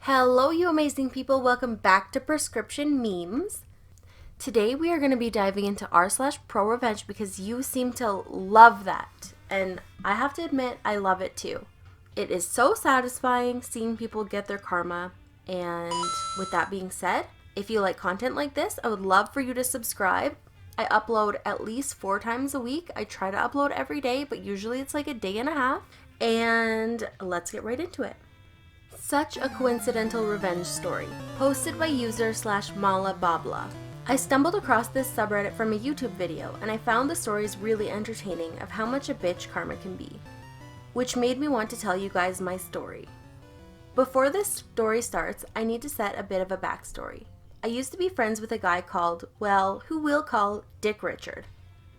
Hello, you amazing people. Welcome back to Prescription Memes. Today we are going to be diving into r/ProRevenge because you seem to love that. And I have to admit, I love it too. It is so satisfying seeing people get their karma. And with that being said, if you like content like this, I would love for you to subscribe. I upload at least 4 times a week. I try to upload every day, but usually it's like a day and a half. And let's get right into it. Such a coincidental revenge story, posted by user/Mala I stumbled across this subreddit from a YouTube video, and I found the stories really entertaining of how much a bitch karma can be, which made me want to tell you guys my story. Before this story starts, I need to set a bit of a backstory. I used to be friends with a guy called, well, who we'll call Dick Richard.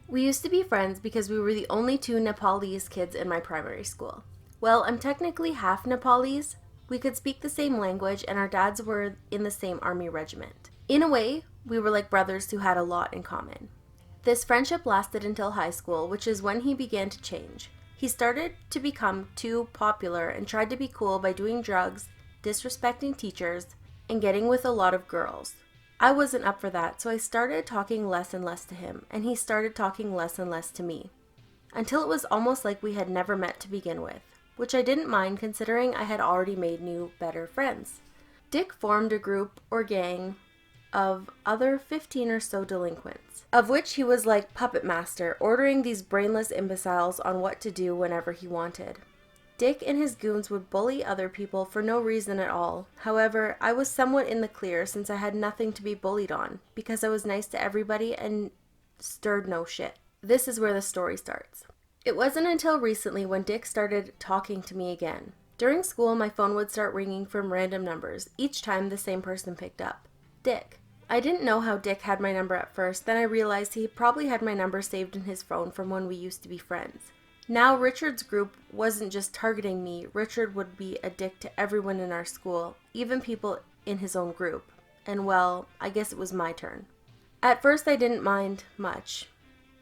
We used to be friends because we were the only 2 Nepalese kids in my primary school. Well, I'm technically half Nepalese. We could speak the same language, and our dads were in the same army regiment. In a way, we were like brothers who had a lot in common. This friendship lasted until high school, which is when he began to change. He started to become too popular and tried to be cool by doing drugs, disrespecting teachers, and getting with a lot of girls. I wasn't up for that, so I started talking less and less to him, and he started talking less and less to me, until it was almost like we had never met to begin with, which I didn't mind considering I had already made new, better friends. Dick formed a group or gang of other 15 or so delinquents, of which he was like puppet master, ordering these brainless imbeciles on what to do whenever he wanted. Dick and his goons would bully other people for no reason at all. However, I was somewhat in the clear since I had nothing to be bullied on, because I was nice to everybody and stirred no shit. This is where the story starts. It wasn't until recently when Dick started talking to me again. During school, my phone would start ringing from random numbers, each time the same person picked up. Dick. I didn't know how Dick had my number at first, then I realized he probably had my number saved in his phone from when we used to be friends. Now Richard's group wasn't just targeting me, Richard would be a dick to everyone in our school, even people in his own group. And well, I guess it was my turn. At first I didn't mind much,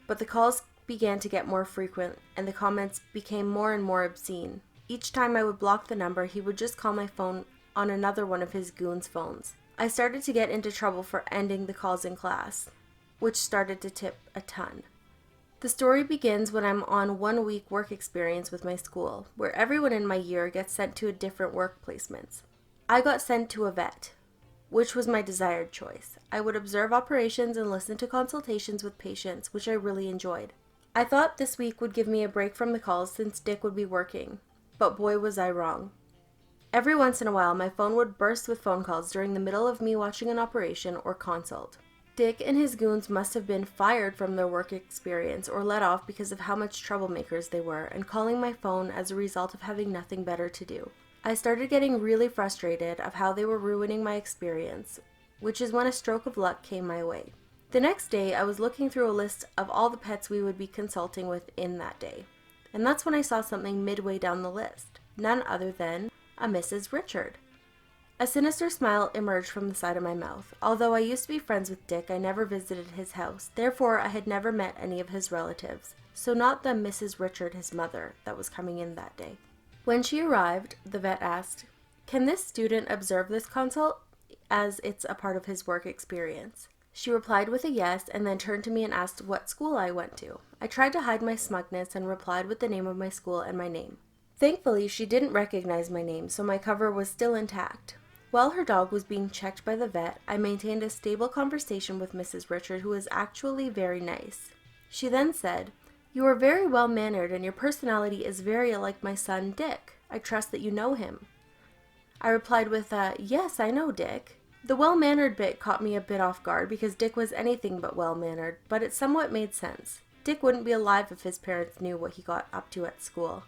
but the calls began to get more frequent, and the comments became more and more obscene. Each time I would block the number, he would just call my phone on another one of his goons' phones. I started to get into trouble for ending the calls in class, which started to tip a ton. The story begins when I'm on 1-week work experience with my school, where everyone in my year gets sent to a different work placements. I got sent to a vet, which was my desired choice. I would observe operations and listen to consultations with patients, which I really enjoyed. I thought this week would give me a break from the calls since Dick would be working, but boy was I wrong. Every once in a while, my phone would burst with phone calls during the middle of me watching an operation or consult. Dick and his goons must have been fired from their work experience or let off because of how much troublemakers they were and calling my phone as a result of having nothing better to do. I started getting really frustrated of how they were ruining my experience, which is when a stroke of luck came my way. The next day, I was looking through a list of all the pets we would be consulting with in that day, and that's when I saw something midway down the list, none other than a Mrs. Richard. A sinister smile emerged from the side of my mouth. Although I used to be friends with Dick, I never visited his house, therefore I had never met any of his relatives, so not the Mrs. Richard, his mother, that was coming in that day. When she arrived, the vet asked, "Can this student observe this consult, as it's a part of his work experience?" She replied with a yes, and then turned to me and asked what school I went to. I tried to hide my smugness and replied with the name of my school and my name. Thankfully, she didn't recognize my name, so my cover was still intact. While her dog was being checked by the vet, I maintained a stable conversation with Mrs. Richard, who was actually very nice. She then said, "You are very well-mannered, and your personality is very like my son, Dick. I trust that you know him." I replied with a, "Yes, I know Dick." The well-mannered bit caught me a bit off guard because Dick was anything but well-mannered, but it somewhat made sense. Dick wouldn't be alive if his parents knew what he got up to at school.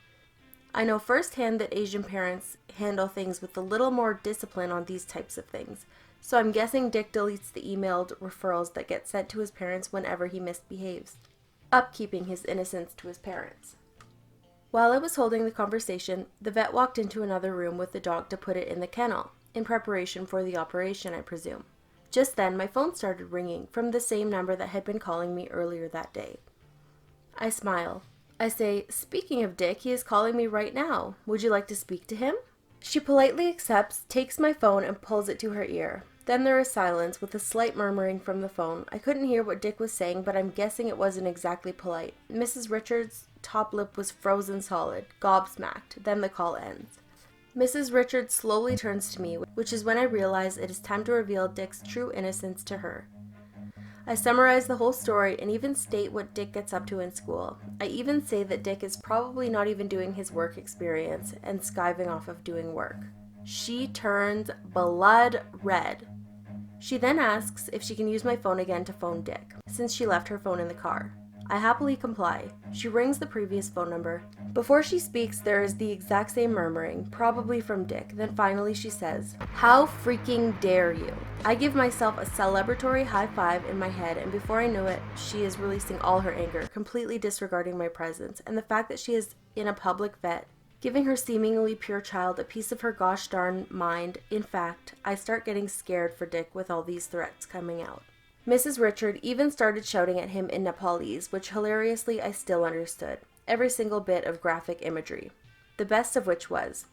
I know firsthand that Asian parents handle things with a little more discipline on these types of things, so I'm guessing Dick deletes the emailed referrals that get sent to his parents whenever he misbehaves, upkeeping his innocence to his parents. While I was holding the conversation, the vet walked into another room with the dog to put it in the kennel, in preparation for the operation, I presume. Just then, my phone started ringing from the same number that had been calling me earlier that day. I smile. I say, "Speaking of Dick, he is calling me right now. Would you like to speak to him?" She politely accepts, takes my phone, and pulls it to her ear. Then there is silence, with a slight murmuring from the phone. I couldn't hear what Dick was saying, but I'm guessing it wasn't exactly polite. Mrs. Richards' top lip was frozen solid, gobsmacked. Then the call ends. Mrs. Richards slowly turns to me, which is when I realize it is time to reveal Dick's true innocence to her. I summarize the whole story and even state what Dick gets up to in school. I even say that Dick is probably not even doing his work experience and skiving off of doing work. She turns blood red. She then asks if she can use my phone again to phone Dick, since she left her phone in the car. I happily comply. She rings the previous phone number. Before she speaks, there is the exact same murmuring, probably from Dick. Then finally she says, "How freaking dare you?" I give myself a celebratory high five in my head, and before I know it, she is releasing all her anger, completely disregarding my presence, and the fact that she is in a public vet, giving her seemingly pure child a piece of her gosh darn mind. In fact, I start getting scared for Dick with all these threats coming out. Mrs. Richard even started shouting at him in Nepalese, which hilariously I still understood. Every single bit of graphic imagery. The best of which was,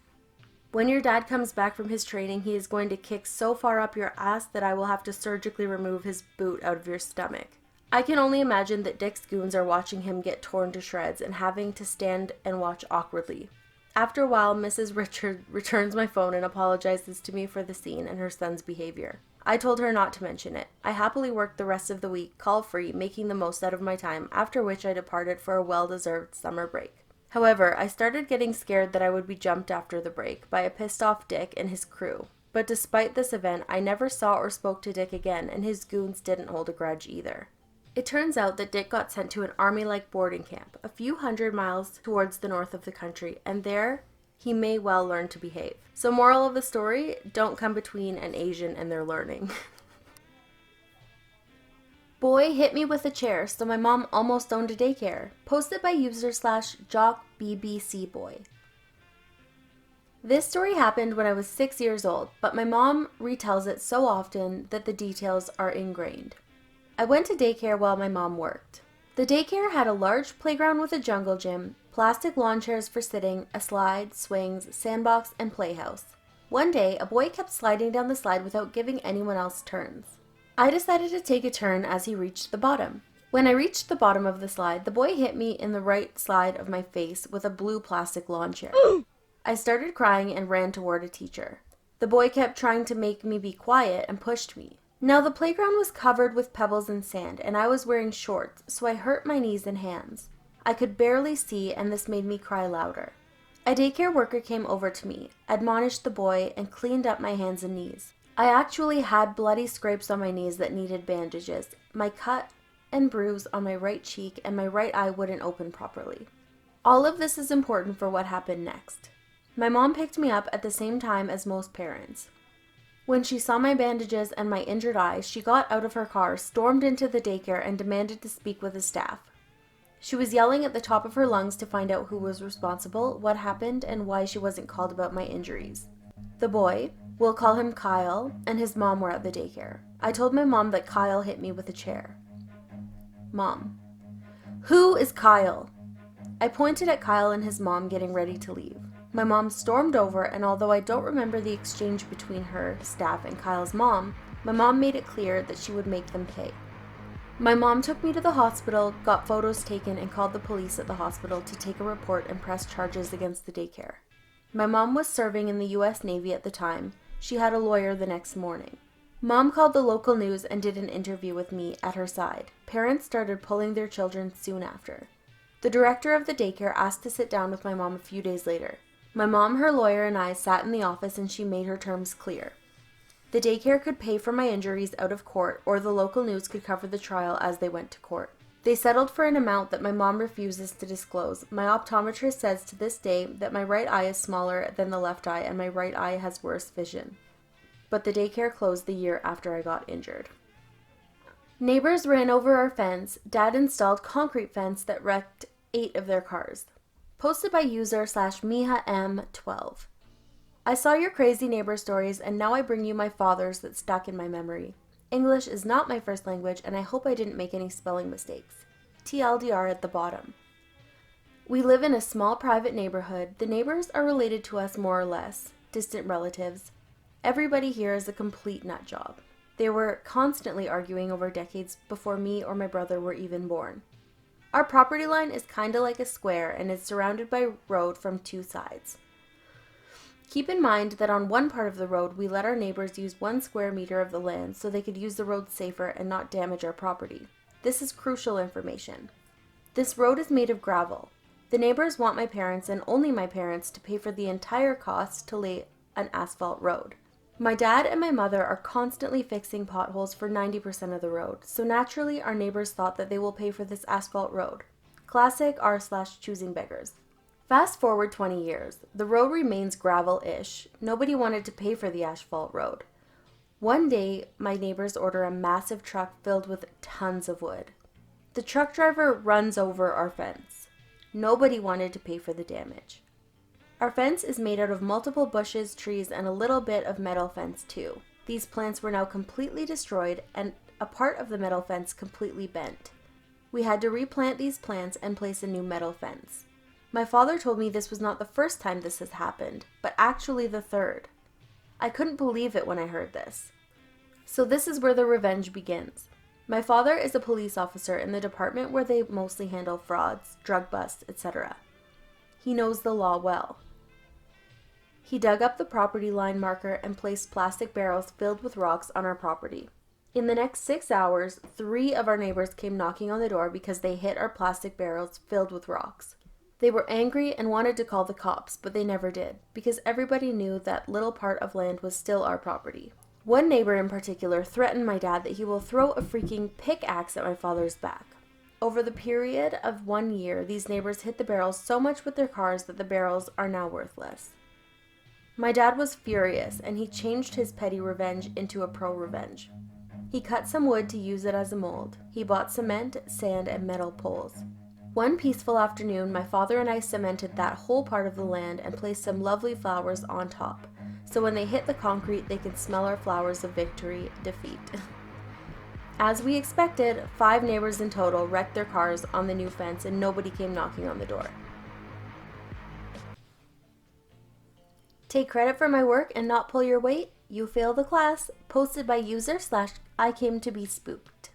"When your dad comes back from his training, he is going to kick so far up your ass that I will have to surgically remove his boot out of your stomach." I can only imagine that Dick's goons are watching him get torn to shreds and having to stand and watch awkwardly. After a while, Mrs. Richard returns my phone and apologizes to me for the scene and her son's behavior. I told her not to mention it. I happily worked the rest of the week, call-free, making the most out of my time, after which I departed for a well-deserved summer break. However, I started getting scared that I would be jumped after the break by a pissed-off Dick and his crew. But despite this event, I never saw or spoke to Dick again, and his goons didn't hold a grudge either. It turns out that Dick got sent to an army-like boarding camp, a few hundred miles towards the north of the country, and there he may well learn to behave. So moral of the story, don't come between an Asian and their learning. Boy hit me with a chair, so my mom almost owned a daycare. Posted by user/jockbbcboy. This story happened when I was 6 years old, but my mom retells it so often that the details are ingrained. I went to daycare while my mom worked. The daycare had a large playground with a jungle gym, plastic lawn chairs for sitting, a slide, swings, sandbox, and playhouse. One day, a boy kept sliding down the slide without giving anyone else turns. I decided to take a turn as he reached the bottom. When I reached the bottom of the slide, the boy hit me in the right side of my face with a blue plastic lawn chair. I started crying and ran toward a teacher. The boy kept trying to make me be quiet and pushed me. Now the playground was covered with pebbles and sand, and I was wearing shorts, so I hurt my knees and hands. I could barely see, and this made me cry louder. A daycare worker came over to me, admonished the boy, and cleaned up my hands and knees. I actually had bloody scrapes on my knees that needed bandages, my cut and bruise on my right cheek, and my right eye wouldn't open properly. All of this is important for what happened next. My mom picked me up at the same time as most parents. When she saw my bandages and my injured eye, she got out of her car, stormed into the daycare, and demanded to speak with the staff. She was yelling at the top of her lungs to find out who was responsible, what happened, and why she wasn't called about my injuries. The boy, we'll call him Kyle, and his mom were at the daycare. I told my mom that Kyle hit me with a chair. Mom: "Who is Kyle?" I pointed at Kyle and his mom getting ready to leave. My mom stormed over, and although I don't remember the exchange between her, staff, and Kyle's mom, my mom made it clear that she would make them pay. My mom took me to the hospital, got photos taken, and called the police at the hospital to take a report and press charges against the daycare. My mom was serving in the U.S. Navy at the time. She had a lawyer the next morning. Mom called the local news and did an interview with me at her side. Parents started pulling their children soon after. The director of the daycare asked to sit down with my mom a few days later. My mom, her lawyer, and I sat in the office, and she made her terms clear. The daycare could pay for my injuries out of court, or the local news could cover the trial as they went to court. They settled for an amount that my mom refuses to disclose. My optometrist says to this day that my right eye is smaller than the left eye, and my right eye has worse vision. But the daycare closed the year after I got injured. Neighbors ran over our fence. Dad installed concrete fence that wrecked 8 of their cars. Posted by user/MihaM12. I saw your crazy neighbor stories, and now I bring you my father's that stuck in my memory. English is not my first language, and I hope I didn't make any spelling mistakes. TLDR at the bottom. We live in a small private neighborhood. The neighbors are related to us more or less. distant relatives. Everybody here is a complete nut job. They were constantly arguing over decades before me or my brother were even born. Our property line is kinda like a square and is surrounded by road from two sides. Keep in mind that on one part of the road, we let our neighbors use 1 square meter of the land so they could use the road safer and not damage our property. This is crucial information. This road is made of gravel. The neighbors want my parents and only my parents to pay for the entire cost to lay an asphalt road. My dad and my mother are constantly fixing potholes for 90% of the road, so naturally our neighbors thought that they will pay for this asphalt road. Classic r/choosing beggars. Fast forward 20 years, the road remains gravel-ish. Nobody wanted to pay for the asphalt road. One day, my neighbors order a massive truck filled with tons of wood. The truck driver runs over our fence. Nobody wanted to pay for the damage. Our fence is made out of multiple bushes, trees, and a little bit of metal fence too. These plants were now completely destroyed and a part of the metal fence completely bent. We had to replant these plants and place a new metal fence. My father told me this was not the first time this has happened, but actually the third. I couldn't believe it when I heard this. So this is where the revenge begins. My father is a police officer in the department where they mostly handle frauds, drug busts, etc. He knows the law well. He dug up the property line marker and placed plastic barrels filled with rocks on our property. In the next 6 hours, 3 of our neighbors came knocking on the door because they hit our plastic barrels filled with rocks. They were angry and wanted to call the cops, but they never did, because everybody knew that little part of land was still our property. One neighbor in particular threatened my dad that he will throw a freaking pickaxe at my father's back. Over the period of 1 year, these neighbors hit the barrels so much with their cars that the barrels are now worthless. My dad was furious, and he changed his petty revenge into a pro-revenge. He cut some wood to use it as a mold. He bought cement, sand, and metal poles. One peaceful afternoon, my father and I cemented that whole part of the land and placed some lovely flowers on top, so when they hit the concrete, they could smell our flowers of victory, defeat. As we expected, 5 neighbors in total wrecked their cars on the new fence and nobody came knocking on the door. Take credit for my work and not pull your weight? You fail the class. Posted by user/ICameToBeSpooked.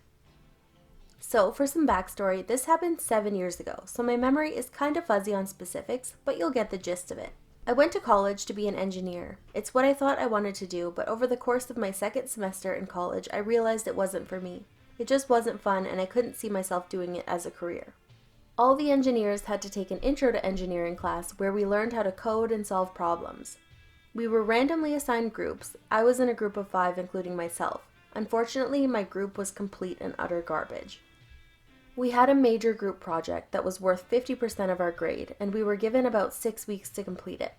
So, for some backstory, this happened 7 years ago, so my memory is kind of fuzzy on specifics, but you'll get the gist of it. I went to college to be an engineer. It's what I thought I wanted to do, but over the course of my 2nd semester in college, I realized it wasn't for me. It just wasn't fun, and I couldn't see myself doing it as a career. All the engineers had to take an Intro to Engineering class where we learned how to code and solve problems. We were randomly assigned groups. I was in a group of 5, including myself. Unfortunately, my group was complete and utter garbage. We had a major group project that was worth 50% of our grade, and we were given about 6 weeks to complete it.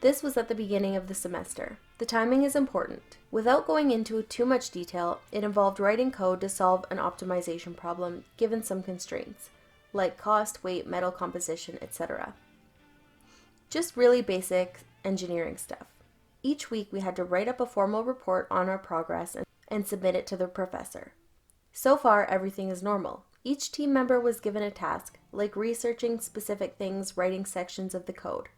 This was at the beginning of the semester. The timing is important. Without going into too much detail, it involved writing code to solve an optimization problem given some constraints, like cost, weight, metal composition, etc. Just really basic engineering stuff. Each week we had to write up a formal report on our progress and submit it to the professor. So far, everything is normal. Each team member was given a task, like researching specific things, writing sections of the code.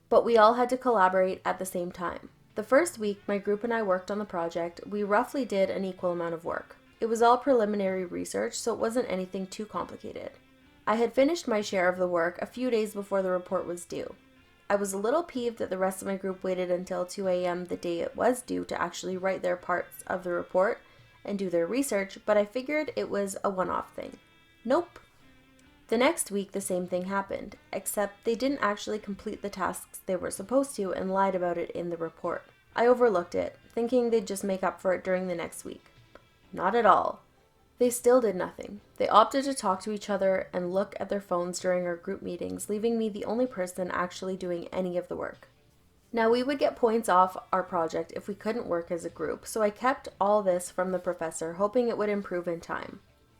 But we all had to collaborate at the same time. The first week my group and I worked on the project, we roughly did an equal amount of work. It was all preliminary research, so it wasn't anything too complicated. I had finished my share of the work a few days before the report was due. I was a little peeved that the rest of my group waited until 2 a.m. the day it was due to actually write their parts of the report and do their research, but I figured it was a one-off thing. Nope. The next week the same thing happened, except they didn't actually complete the tasks they were supposed to and lied about it in the report. I overlooked it, thinking they'd just make up for it during the next week. Not at all. They still did nothing. They opted to talk to each other and look at their phones during our group meetings, leaving me the only person actually doing any of the work. Now, we would get points off our project if we couldn't work as a group, so I kept all this from the professor, hoping it would improve in time.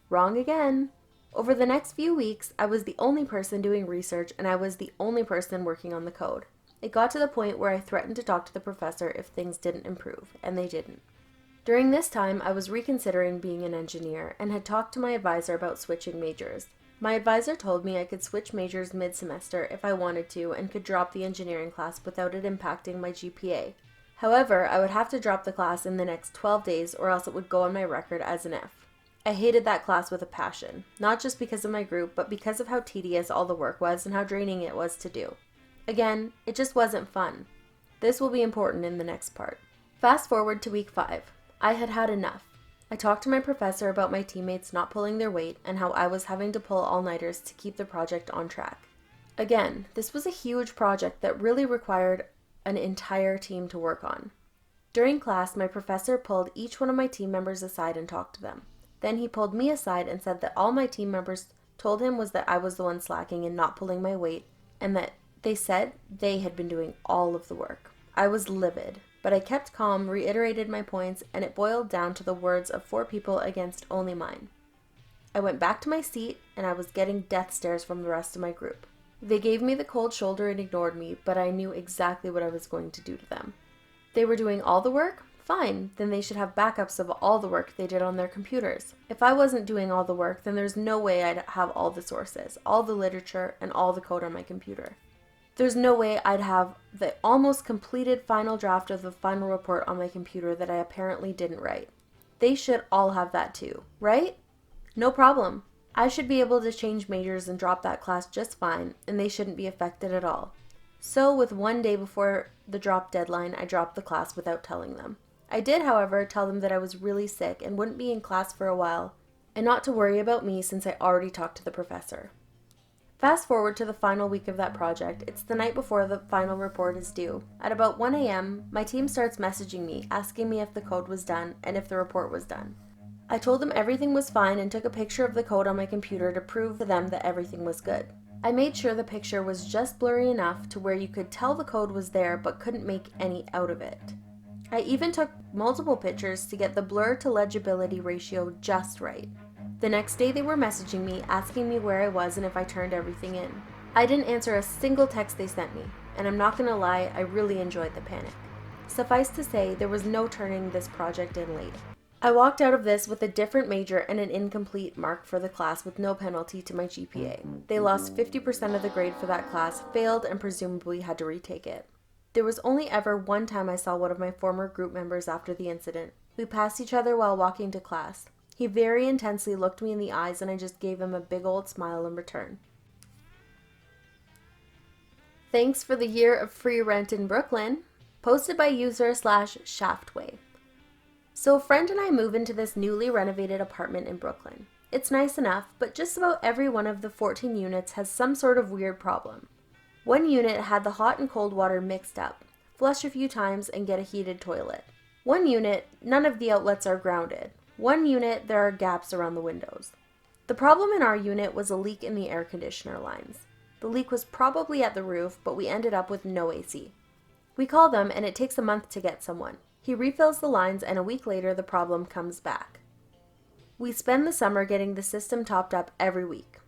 Wrong again. Over the next few weeks, I was the only person doing research and I was the only person working on the code. It got to the point where I threatened to talk to the professor if things didn't improve, and they didn't. During this time, I was reconsidering being an engineer and had talked to my advisor about switching majors. My advisor told me I could switch majors mid-semester if I wanted to and could drop the engineering class without it impacting my GPA. However, I would have to drop the class in the next 12 days or else it would go on my record as an F. I hated that class with a passion, not just because of my group, but because of how tedious all the work was and how draining it was to do. Again, it just wasn't fun. This will be important in the next part. Fast forward to week 5. I had had enough. I talked to my professor about my teammates not pulling their weight and how I was having to pull all-nighters to keep the project on track. Again, this was a huge project that really required an entire team to work on. During class, my professor pulled each one of my team members aside and talked to them. Then he pulled me aside and said that all my team members told him was that I was the one slacking and not pulling my weight, and that they said they had been doing all of the work. I was livid, but I kept calm, reiterated my points, and it boiled down to the words of 4 people against only mine. I went back to my seat, and I was getting death stares from the rest of my group. They gave me the cold shoulder and ignored me, but I knew exactly what I was going to do to them. They were doing all the work? Fine, then they should have backups of all the work they did on their computers. If I wasn't doing all the work, then there's no way I'd have all the sources, all the literature, and all the code on my computer. There's no way I'd have the almost completed final draft of the final report on my computer that I apparently didn't write. They should all have that too, right? No problem. I should be able to change majors and drop that class just fine, and they shouldn't be affected at all. So with 1 day before the drop deadline, I dropped the class without telling them. I did, however, tell them that I was really sick and wouldn't be in class for a while, and not to worry about me since I already talked to the professor. Fast forward to the final week of that project. It's the night before the final report is due. At about 1 a.m., my team starts messaging me, asking me if the code was done and if the report was done. I told them everything was fine and took a picture of the code on my computer to prove to them that everything was good. I made sure the picture was just blurry enough to where you could tell the code was there but couldn't make any out of it. I even took multiple pictures to get the blur to legibility ratio just right. The next day they were messaging me, asking me where I was and if I turned everything in. I didn't answer a single text they sent me, and I'm not gonna lie, I really enjoyed the panic. Suffice to say, there was no turning this project in late. I walked out of this with a different major and an incomplete mark for the class with no penalty to my GPA. They lost 50% of the grade for that class, failed, and presumably had to retake it. There was only ever one time I saw one of my former group members after the incident. We passed each other while walking to class. He very intensely looked me in the eyes and I just gave him a big old smile in return. Thanks for the year of free rent in Brooklyn. Posted by user/Shaftway. So a friend and I move into this newly renovated apartment in Brooklyn. It's nice enough, but just about every one of the 14 units has some sort of weird problem. One unit had the hot and cold water mixed up, flush a few times and get a heated toilet. One unit, none of the outlets are grounded. One unit, there are gaps around the windows. The problem in our unit was a leak in the air conditioner lines. The leak was probably at the roof, but we ended up with no AC. We call them and it takes a month to get someone. He refills the lines and a week later the problem comes back. We spend the summer getting the system topped up every week.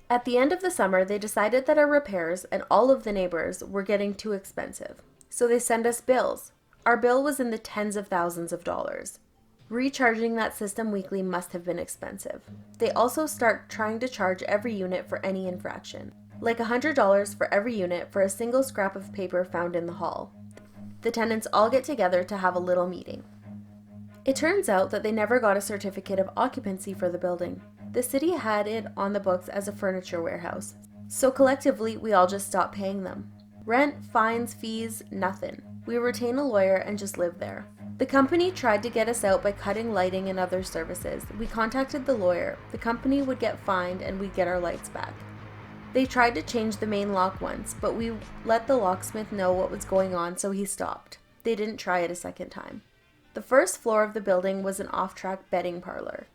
At the end of the summer, they decided that our repairs and all of the neighbors were getting too expensive. So they send us bills. Our bill was in the tens of thousands of dollars. Recharging that system weekly must have been expensive. They also start trying to charge every unit for any infraction, like $100 for every unit for a single scrap of paper found in the hall. The tenants all get together to have a little meeting. It turns out that they never got a certificate of occupancy for the building. The city had it on the books as a furniture warehouse, so collectively we all just stopped paying them. Rent, fines, fees, nothing. We retain a lawyer and just live there. The company tried to get us out by cutting lighting and other services. We contacted the lawyer. The company would get fined and we'd get our lights back. They tried to change the main lock once, but we let the locksmith know what was going on, so he stopped. They didn't try it a second time. The first floor of the building was an off-track betting parlor.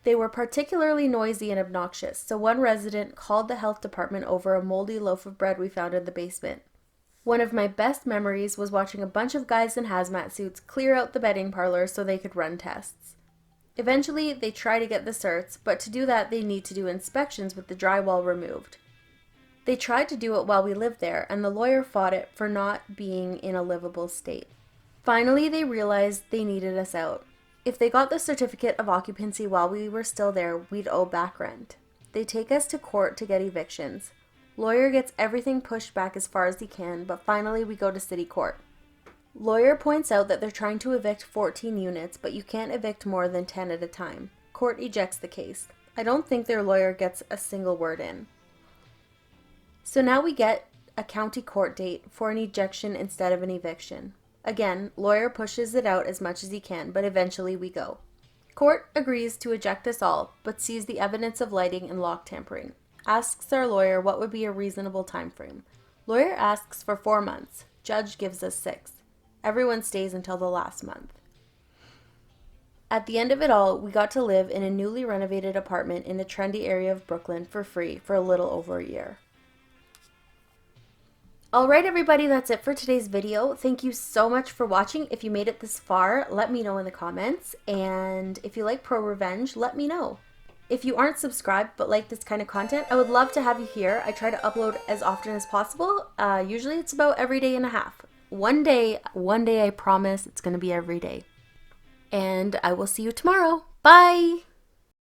They were particularly noisy and obnoxious, so one resident called the health department over a moldy loaf of bread we found in the basement. One of my best memories was watching a bunch of guys in hazmat suits clear out the betting parlor so they could run tests. Eventually, they try to get the certs, but to do that they need to do inspections with the drywall removed. They tried to do it while we lived there, and the lawyer fought it for not being in a livable state. Finally, they realized they needed us out. If they got the certificate of occupancy while we were still there, we'd owe back rent. They take us to court to get evictions. Lawyer gets everything pushed back as far as he can, but finally we go to city court. Lawyer points out that they're trying to evict 14 units, but you can't evict more than 10 at a time. Court ejects the case. I don't think their lawyer gets a single word in. So now we get a county court date for an ejection instead of an eviction. Again, lawyer pushes it out as much as he can, but eventually we go. Court agrees to eject us all, but sees the evidence of lighting and lock tampering. Asks our lawyer what would be a reasonable time frame. Lawyer asks for 4 months. Judge gives us 6. Everyone stays until the last month. At the end of it all, we got to live in a newly renovated apartment in a trendy area of Brooklyn for free for a little over a year. Alright everybody, that's it for today's video. Thank you so much for watching. If you made it this far, let me know in the comments. And if you like ProRevenge, let me know. If you aren't subscribed but like this kind of content, I would love to have you here. I try to upload as often as possible. Usually it's about every day and a half. One day I promise it's going to be every day. And I will see you tomorrow. Bye!